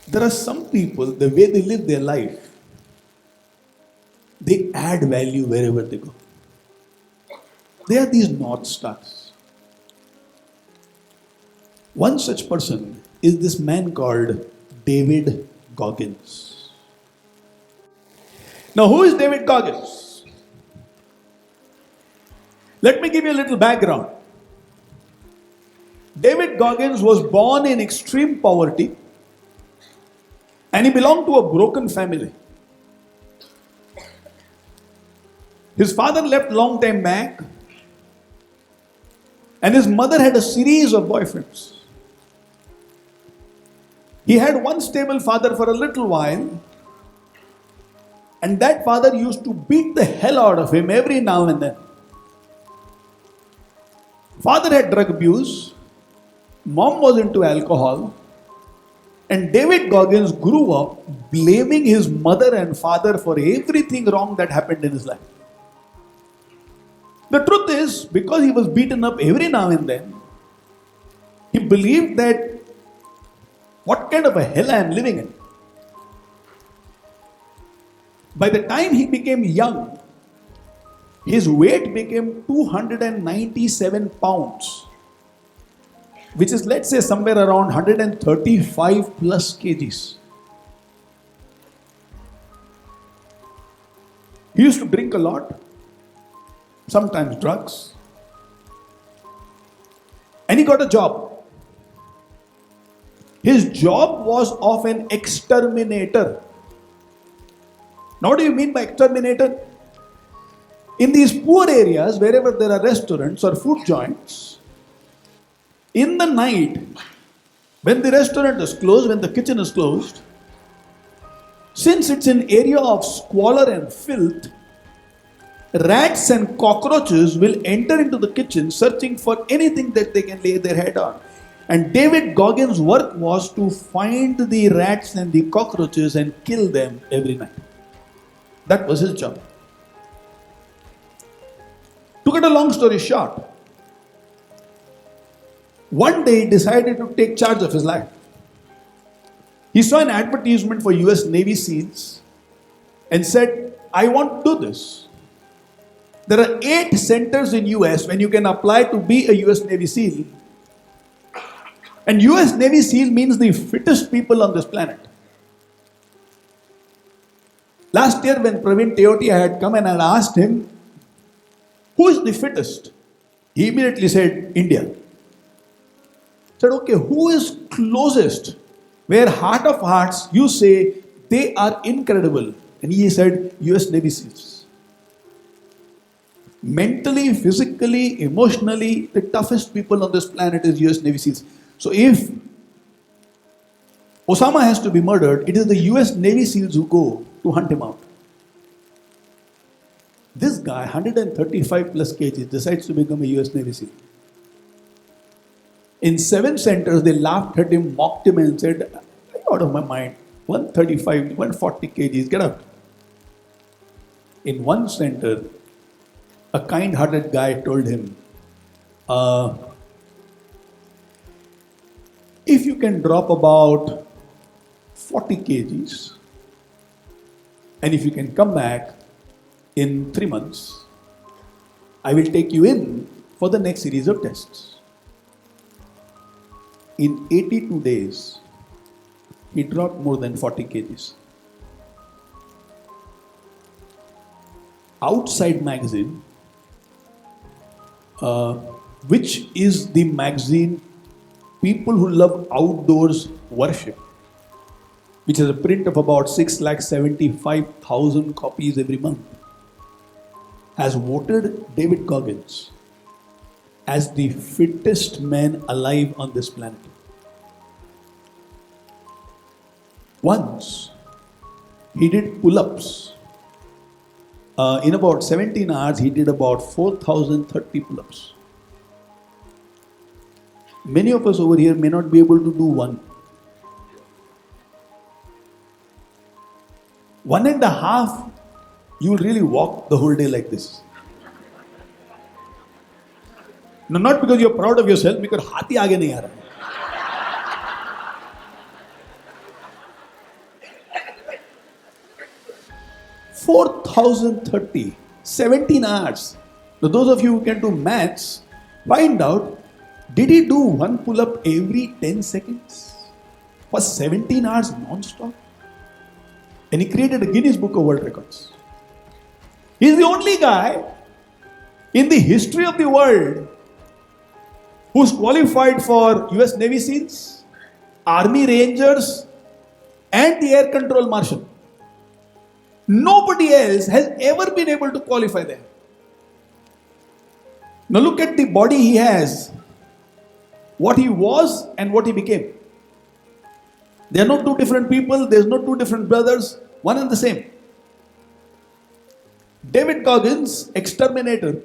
There are some people, the way they live their life, they add value wherever they go. They are these North Stars. One such person is this man called David Goggins. Now, who is David Goggins? Let me give you a little background. David Goggins was born in extreme poverty and he belonged to a broken family. His father left long time back and his mother had a series of boyfriends. He had one stable father for a little while, and that father used to beat the hell out of him every now and then. Father had drug abuse, mom was into alcohol, and David Goggins grew up blaming his mother and father for everything wrong that happened in his life. The truth is, because he was beaten up every now and then, he believed that what kind of a hell I am living in. By the time he became young, his weight became 297 pounds, which is, let's say, somewhere around 135 plus kgs. He used to drink a lot, sometimes drugs, and he got a job. His job was of an exterminator. Now, what do you mean by exterminator? In these poor areas, wherever there are restaurants or food joints, in the night, when the restaurant is closed, when the kitchen is closed, since it's an area of squalor and filth, rats and cockroaches will enter into the kitchen searching for anything that they can lay their head on. And David Goggins' work was to find the rats and the cockroaches and kill them every night. That was his job. To cut a long story short, one day he decided to take charge of his life. He saw an advertisement for US Navy SEALs and said, I want to do this. There are 8 centers in US when you can apply to be a US Navy SEAL. And US Navy SEAL means the fittest people on this planet. Last year when Praveen Teoti had come and I had asked him, who is the fittest? He immediately said, India. I said, okay, who is closest? Where heart of hearts, you say, they are incredible. And he said, US Navy SEALs. Mentally, physically, emotionally, the toughest people on this planet is US Navy SEALs. So if Osama has to be murdered, it is the US Navy SEALs who go to hunt him out. This guy, 135 plus kgs, decides to become a US Navy SEAL. In 7 centers, they laughed at him, mocked him and said, I'm out of my mind. 135, 140 kgs, get out. In one center, a kind-hearted guy told him, if you can drop about 40 kgs, and if you can come back in 3 months, I will take you in for the next series of tests. In 82 days, he dropped more than 40 kgs. Outside magazine, which is the magazine people who love outdoors worship, which has a print of about 675,000 copies every month, has voted David Goggins as the fittest man alive on this planet. Once, he did pull-ups. In about 17 hours, he did about 4,030 pull-ups. Many of us over here may not be able to do one. 1.5, you will really walk the whole day like this. No, not because you're proud of yourself, because हाथी आगे नहीं आ रहा. 4,030, 17 hours. Now, those of you who can do maths, find out, did he do one pull-up every 10 seconds? For 17 hours non-stop? And he created a Guinness Book of World Records. He's the only guy in the history of the world who's qualified for US Navy SEALs, Army Rangers, and the Air Control Marshal. Nobody else has ever been able to qualify there. Now look at the body he has, what he was and what he became. They are not two different people, there's no two different brothers, one and the same. David Goggins, exterminator,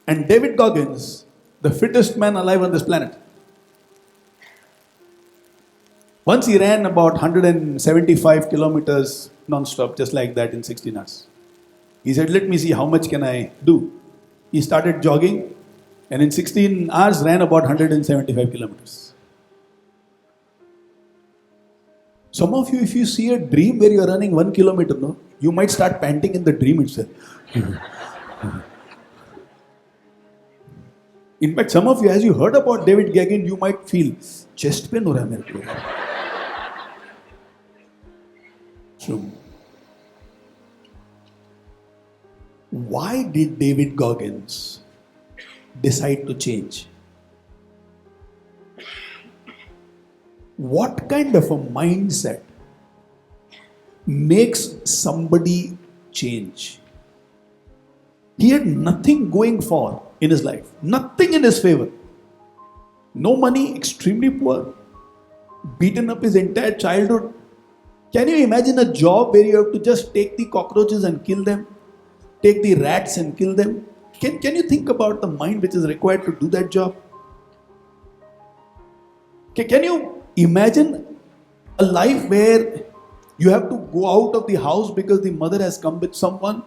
and David Goggins, the fittest man alive on this planet. Once he ran about 175 kilometers non-stop, just like that in 16 hours. He said, let me see how much can I do. He started jogging and in 16 hours ran about 175 kilometers. Some of you, if you see a dream where you are running 1 kilometer, no, you might start panting in the dream itself. In fact, some of you, as you heard about David Goggins, you might feel chest pain ho raha hai mere ko. So, why did David Goggins decide to change? What kind of a mindset makes somebody change? He had nothing going for in his life, nothing in his favor. No money, extremely poor, beaten up his entire childhood. Can you imagine a job where you have to just take the cockroaches and kill them? Take the rats and kill them? Can you think about the mind which is required to do that job? Can you imagine a life where you have to go out of the house because the mother has come with someone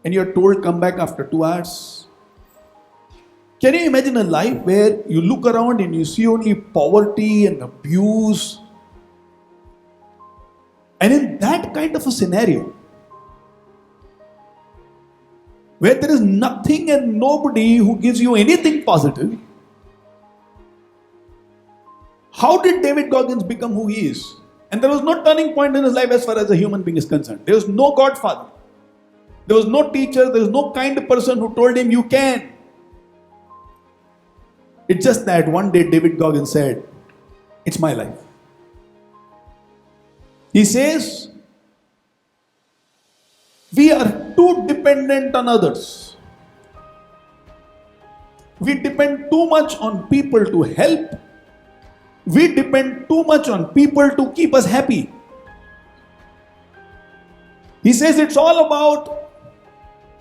and you're told come back after 2 hours? Can you imagine a life where you look around and you see only poverty and abuse? And in that kind of a scenario, where there is nothing and nobody who gives you anything positive, how did David Goggins become who he is? And there was no turning point in his life as far as a human being is concerned. There was no godfather. There was no teacher. There was no kind of person who told him, you can. It's just that one day David Goggins said, it's my life. He says, we are too dependent on others. We depend too much on people to help. We depend too much on people to keep us happy. He says it's all about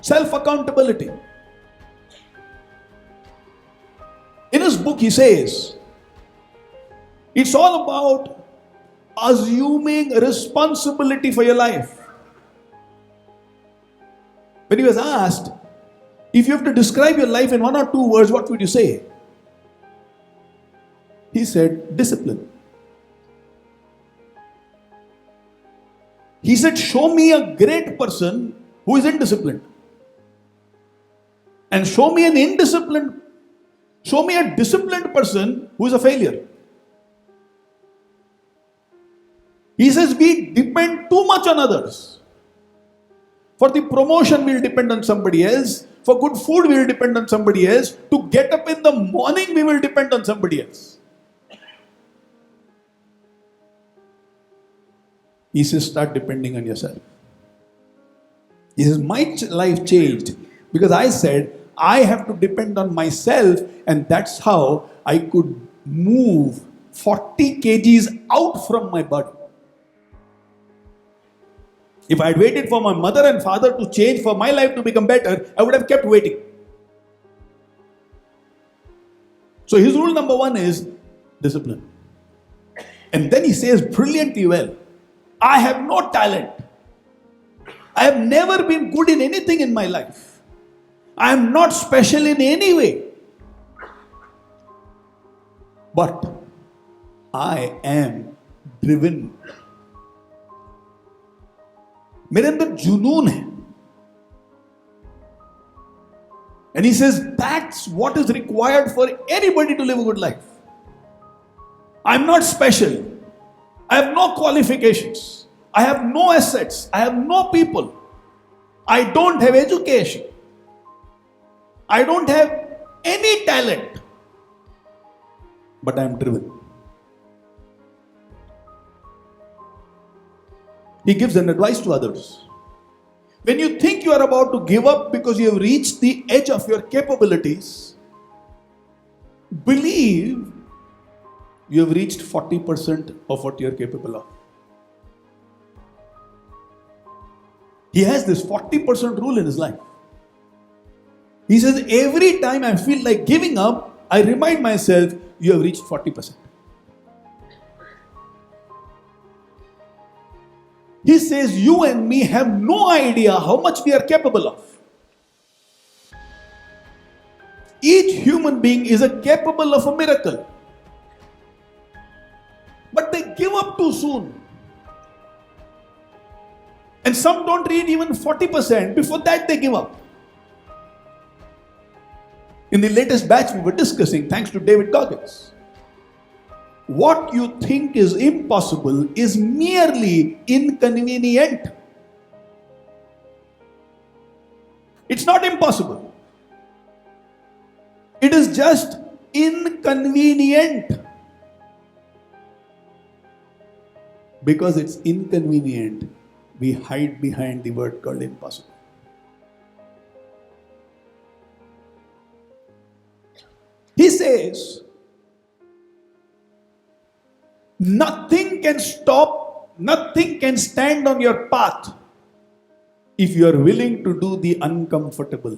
self-accountability. In his book, he says, it's all about assuming responsibility for your life. When he was asked, if you have to describe your life in 1 or 2 words, what would you say? He said, discipline. He said, show me a great person who is indisciplined. And show me a disciplined person who is a failure. He says, we depend too much on others. For the promotion, we will depend on somebody else. For good food, we will depend on somebody else. To get up in the morning, we will depend on somebody else. He says, start depending on yourself. He says, my life changed because I said, I have to depend on myself, and that's how I could move 40 kgs out from my body. If I had waited for my mother and father to change for my life to become better, I would have kept waiting. So his rule number 1 is discipline. And then he says brilliantly well, I have no talent. I have never been good in anything in my life. I am not special in any way. But I am driven. मेरे अंदर जुनून है. And he says that's what is required for anybody to live a good life. I'm not special. I have no qualifications. I have no assets. I have no people. I don't have education. I don't have any talent. But I am driven. He gives an advice to others. When you think you are about to give up because you have reached the edge of your capabilities, believe you have reached 40% of what you are capable of. He has this 40% rule in his life. He says, every time I feel like giving up, I remind myself, you have reached 40%. He says, you and me have no idea how much we are capable of. Each human being is capable of a miracle. But they give up too soon. And some don't reach even 40%. Before that, they give up. In the latest batch we were discussing, thanks to David Goggins, what you think is impossible is merely inconvenient. It's not impossible. It is just inconvenient. Because it's inconvenient, we hide behind the word called impossible. He says, nothing can stop, nothing can stand on your path if you are willing to do the uncomfortable.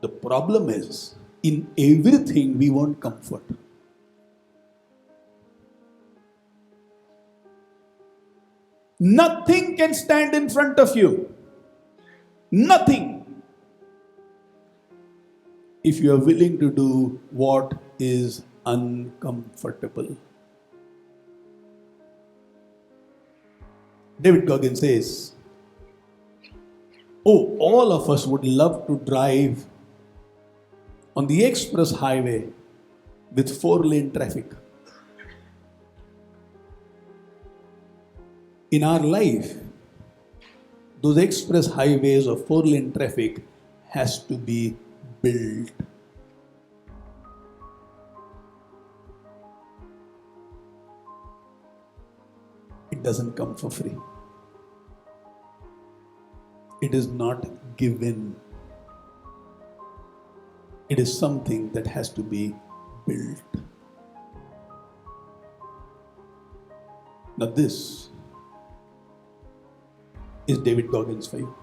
The problem is, in everything we want comfort. Nothing can stand in front of you. Nothing. If you are willing to do what is uncomfortable. David Goggins says, oh, all of us would love to drive on the express highway with 4-lane traffic. In our life, those express highways of 4-lane traffic has to be built. It doesn't come for free. It is not given. It is something that has to be built. Now this is David Goggins for you.